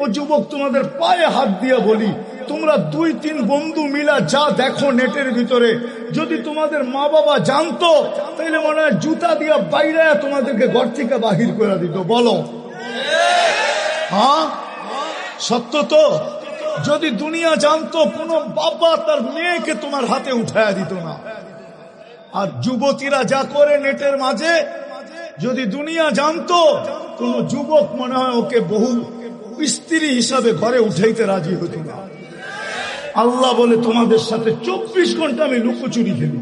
ও যুবক, তোমাদের পায়ে হাত দিয়ে বলি, তোমরা 2-3 বন্ধু মিলা যা দেখো নেটের ভিতরে, যদি তোমাদের মা বাবা জানতো তাইলে মনে হয় জুতা দিয়া বাইরে তোমাদেরকে ঘর থেকে বাহির করে দিত। বলো হ্যাঁ, সত্য তো? যদি দুনিয়া জানতো, কোন বাবা তার মেয়েকে তোমার হাতে উঠায়া দিত না। আর যুবতীরা যা করে নেটের মাঝে, যদি দুনিয়া জানতো, কোন যুবক মনে হয় ওকে বহু স্ত্রী হিসাবে ঘরে উঠাইতে রাজি হতো না। আল্লাহ বলে, তোমাদের সাথে 24 ঘন্টা আমি লুকোচুরি খেলি।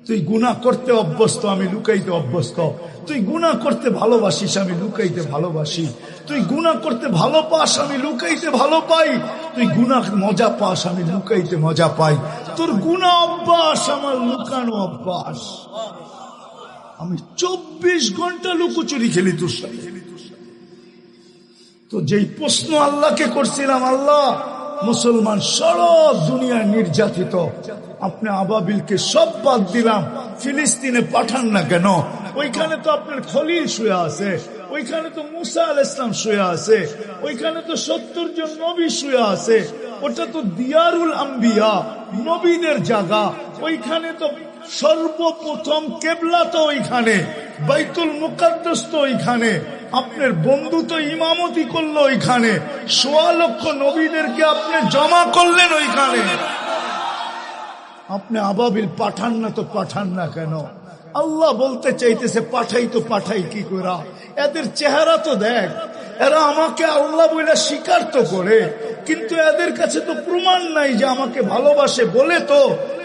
তুই গুনাহ করতে অভ্যস্ত, আমি লুকাইতে অভ্যস্ত। তুই গুনাহ করতে ভালোবাসিস, আমি লুকাইতে ভালোবাসি। তুই গুনাহ করতে ভালো পাস, আমি লুকাইতে ভালো পাই। তুই গুনাহ মজা পাস, আমি লুকাইতে মজা পাই। তোর গুনাহ অভ্যাস, আমার লুকানো অভ্যাস। আমি 24 ঘন্টা লুকোচুরি খেলি তোর সাথে। তো যেই প্রশ্ন আল্লাহকে করছিলাম, আল্লাহ মুসলমান সারা দুনিয়ায় নির্যাতিত, আপনি আবাবিলকে সব বাদ দিলাম, ফিলিস্তিনে পাঠান না কেন? ওইখানে তো আপনার খলিল শুয়ে আছে, ওইখানে তো মুসা আলাইহিস সালাম শুয়ে আছে, ওইখানে তো 70 জন নবী শুয়ে আছে। ওটা তো দিয়ারুল আম্বিয়া, নবীদের জায়গা। ওইখানে তো সর্বপ্রথম কেবলা তো ওইখানে, বাইতুল মুকাদ্দাস তো ওইখানে, আপনার বন্ধু তো ইমামতি করলো ওইখানে, 1.25 লক্ষ নবীদেরকে আপনি জমা করলেন ওইখানে। আপনি আবাবিল পাঠান না তো পাঠান না কেন? আল্লাহ বলতে চাইতেছে, পাঠাই তো পাঠাই কি করা? এদের চেহারা তো দেখ, এরা আমাকে আল্লাহ বলে স্বীকার তো করে, কিন্তু এদের কাছে তো প্রমাণ নাই যে আমাকে ভালোবাসে বলে তো,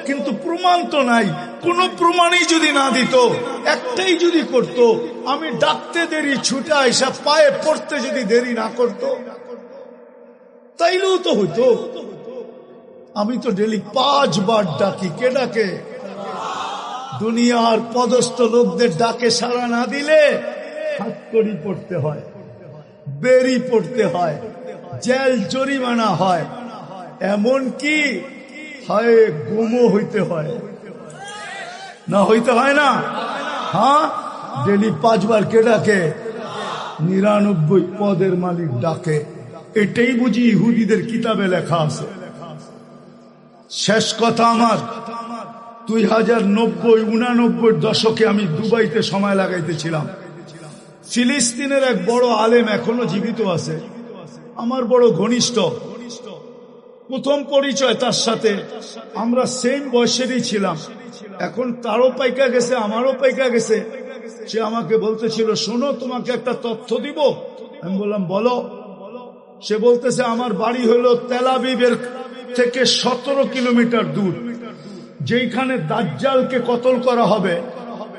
কিন্তু প্রমাণ তো নাই। কোন প্রমাণই যদি না দিত, একটাই যদি করত, আমি ডাকতে দেরি ছুটে আইসা পায়ে পড়তে যদি দেরি না করত, তাইলেও তো হইতো। আমি তো ডেলি 5 বার ডাকি। কে ডাকে? দুনিয়ার পদস্থ লোকদের ডাকে সাড়া না দিলে হাত কড়ি পড়তে হয়, বেরি পড়তে হয়, জেল জরিমানা হয়, এমন কি হয় গুমও হইতে হয়। না হইতে হয় না? হ্যাঁ, ডেলি 5 বার কে ডাকে? 99 পদের মালিক ডাকে। এটাই বুঝি ইহুদিদের কিতাবে লেখা আছে। শেষ কথা আমার, 2090-89 দশকে আমি দুবাইতে সময় লাগাইতেছিলাম। ফিলিস্তিনের এক বড় আলেম এখনো জীবিত আছে, আমার বড় ঘনিষ্ঠ। প্রথম পরিচয় তার সাথে, আমরা সেম বয়সেরই ছিলাম। এখন তারও পাইকা গেছে, আমারও পাইকা গেছে। সে আমাকে বলতেছিল, শোনো তোমাকে একটা তথ্য দিব। আমি বললাম, বলো। সে বলতেছে, আমার বাড়ি হলো তেল আবিবের থেকে 17 কিলোমিটার দূর। যেখানে দাজ্জালকে কতল করা হবে,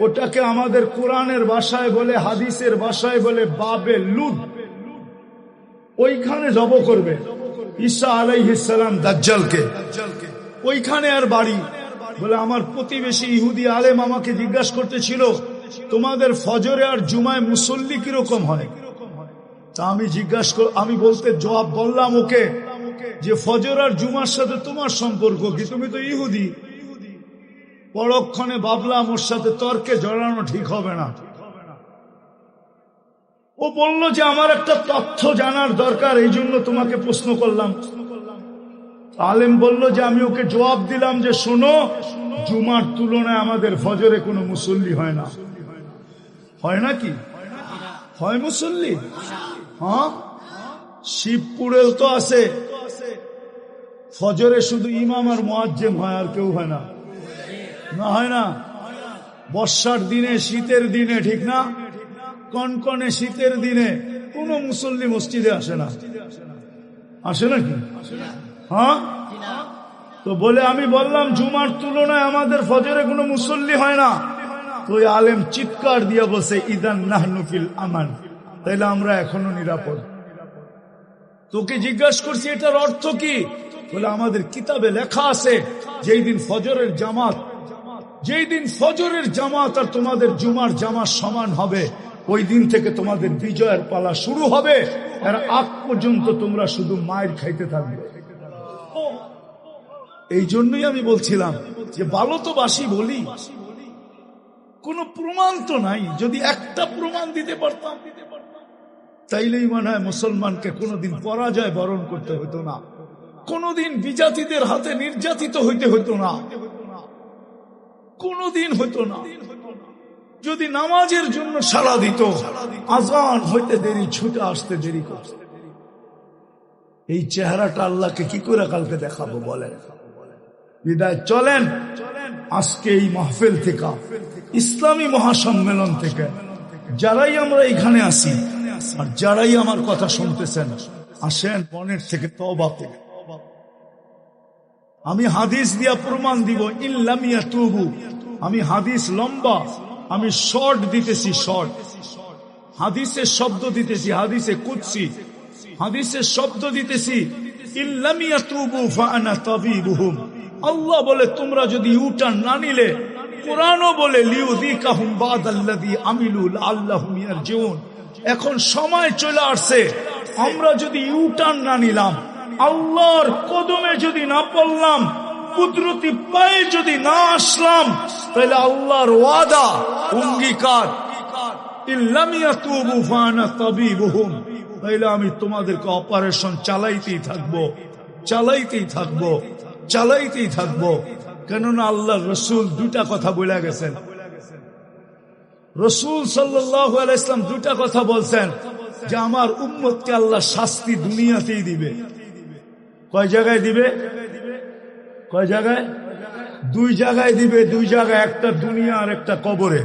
ওটাকে আমাদের কোরআনের ভাষায় বলে, হাদিসের ভাষায় বলে বাবে লুদ। ওইখানে জব করবে ঈসা আলাইহিস সালাম দাজ্জালকে, ওইখানে আর বাড়ি। বলে আমার প্রতিবেশী ইহুদি আলেম আমাকে জিজ্ঞাসা করতেছিল, তোমাদের ফজরে আর জুমায় মুসল্লি কিরকম হয়? তা আমি বলতে জবাব বললাম ওকে যে, ফজর আর জুমার সাথে তোমার সম্পর্ক কি? তুমি তো ইহুদি। পরক্ষণে ভাবলাম ওর সাথে তর্কে জড়ানো ঠিক হবে না। ও বলল যে, আমার একটা তথ্য জানার দরকার, এই জন্য তোমাকে প্রশ্ন করলাম। আলেম বলল যে, আমি ওকে জবাব দিলাম যে, শোনো, জুমার তুলনায় আমাদের ফজরে কোনো মুসল্লি হয় না। হয় নাকি? হয় মুসল্লি? হ্যাঁ, শিবপুরেও তো আছে, ফজরে শুধু ইমাম আর মুয়াজ্জিম হয়, আর কেউ হয় না। না হয় না? বর্ষার দিনে, শীতের দিনে, ঠিক না? কনকনে শীতের দিনে কোন মুসল্লি মসজিদে আসে না। আসে নাকি? হ্যাঁ। তো বলে, আমি বললাম জুমার তুলনায় আমাদের ফজরে কোনো মুসল্লি হয় না। তো ওই আলেম চিৎকার দিয়ে বসে, ইদান নাহনু ফিল আমান, তাইলে আমরা এখনো নিরাপদ। তোকে জিজ্ঞাসা করছি এটার অর্থ কি? বলে, আমাদের কিতাবে লেখা আছে, যেই দিন ফজরের জামাত আর তোমাদের জুমার জামাত সমান হবে, ওই দিন থেকে তোমাদের বিজয়ের পালা শুরু হবে। এর আগ পর্যন্ত তোমরা শুধু মায়ের খাইতে থাকবে। এই জন্যই আমি বলছিলাম যে, ভালো তো বাসি বলি, কোন প্রমাণ তো নাই। যদি একটা প্রমাণ দিতে পারতাম তাইলেই মনে হয় মুসলমানকে কোনোদিন পরাজয় বরণ করতে হতো না, কোনোদিন বিজাতিদের হাতে নির্যাতিত হইতে হতো না, কোনোদিন হতো না। যদি নামাজের জন্য সাড়া দিত, আজান হইতে দেরি, ছুটে আসতে দেরি করত। এই চেহারাটা আল্লাহকে কি করে কালকে দেখাবো বলেন? বিদায় চলেন আজকে এই মাহফিল থেকে, ইসলামী মহাসম্মেলন থেকে, যারাই আমরা এখানে আসি আর যারাই আমার কথা শুনতেছেন, আসেন মনের থেকে তওবা করে। আমি হাদিস দিয়া প্রমাণ দিব, ইল্লাম ইয়াতুবু। আমি হাদিস লম্বা, আমি শর্ট দিতেছি, শর্ট হাদিসের শব্দ দিতেছি, হাদিসে কুদসি, হাদিসের শব্দ দিতেছি। ইল্লাম ইয়াতুবু ফাআনা তাবিবুহুম। আল্লাহ বলে তোমরা যদি ইউটার্ন না নিলে, কোরআনও বলে লিউযিকাহুম বাদাল্লাযী আমিলু লাআল্লাহুম ইয়ারজিউন। এখন সময় চলে আসছে, আমরা যদি ইউটার্ন না নিলাম, আল্লাহর কদমে যদি না পড়লাম, কুদরতি পায়ে যদি না আসলাম, তাহলে আল্লাহর ওয়াদা, অঙ্গীকার, ইল্লাম ইয়াতুবু ফাআনা তাবিবুহুম, তাহলে আমি তোমাদেরকে অপারেশন চালাইতেই থাকবো, চালাইতেই থাকবো, চালাইতেই থাকবো। কেননা আল্লাহ রসুল দুটা কথা বলে গেছেন। রসুল সাল্লাল্লাহু আলাইহি ওয়াসাল্লাম দুটা কথা বলছেন যে আমার উম্মতকে আল্লাহ শাস্তি দুনিয়াতেই দিবে। কয় জায়গায় দিবে? কয় জায়গায়? দুই জায়গায় দিবে, দুই জায়গায়, একটা দুনিয়া আর একটা কবরে।